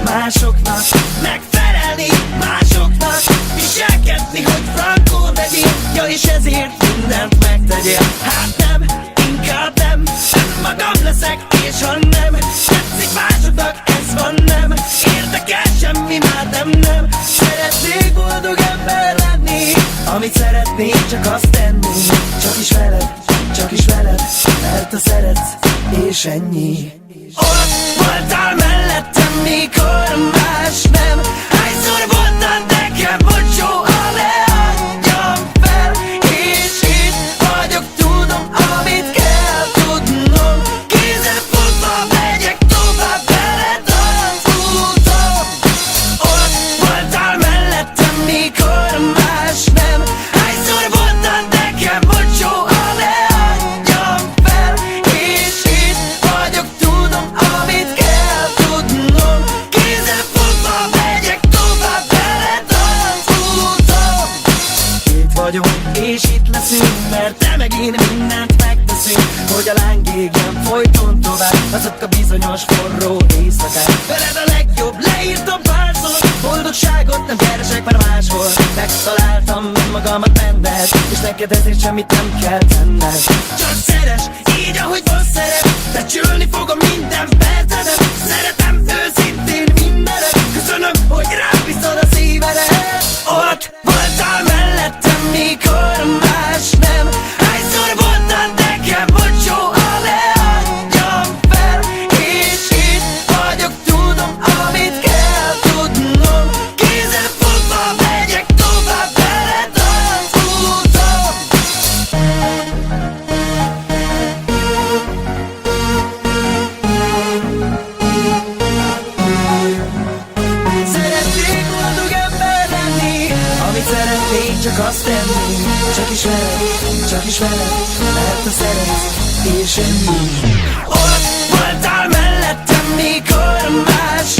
másoknak, megfelelni másoknak, viselkedni, hogy frankó legyél, ja és ezért mindent megtegyél. Hát nem, inkább nem, önmagam leszek, és ha nem tetszik másoknak, ez van nem érdekel semmi, már nem szeretnék boldog ember lenni, amit szeretnék, csak azt tenni, csak is veled, mert te szeretsz, és ennyi. Ott voltál mellettem, mikor más nem. Hányszor voltál nekem, hogy soha ne adjam fel. És itt vagyok, tudom, amit kell tudnom. Kézzel fogva megyek tovább veled az úton. Ott voltál mellettem, mikor más nem. Hányszor voltál nekem, hogy soha ne adjam fel. És itt vagyok, tudom, amit kell tudnom. Kézzel fogva megyek tovább veled az úton. Itt vagyunk, és itt leszünk, mert te meg én mindent megteszünk, hogy a láng égjen folyton tovább azok a bizonyos forró éjszakák. Veled a legjobb, leírtam párszor, boldogságot nem keresek már máshol. Megtaláltam magamat benned, és neked ezért semmit nem kell tenned. Csak szeres, így ahogy most szeret, becsülni fogom minden percedet. Szeretem őszintén mindenet, köszönöm, hogy rám bízod a szívedet. Ott voltál mellettem, mikor más nem. Hányszor voltál nekem, hogy soha ne adjam fel. És itt vagyok, tudom, amit kell tudnom. Kézzel fogva megyek tovább veled az úton. Szeretnék boldog ember lenni, amit szeretnék, csak azt tenni. Csak is veled, mert te szeretsz, és ennyi. Ott voltál mellettem, mikor más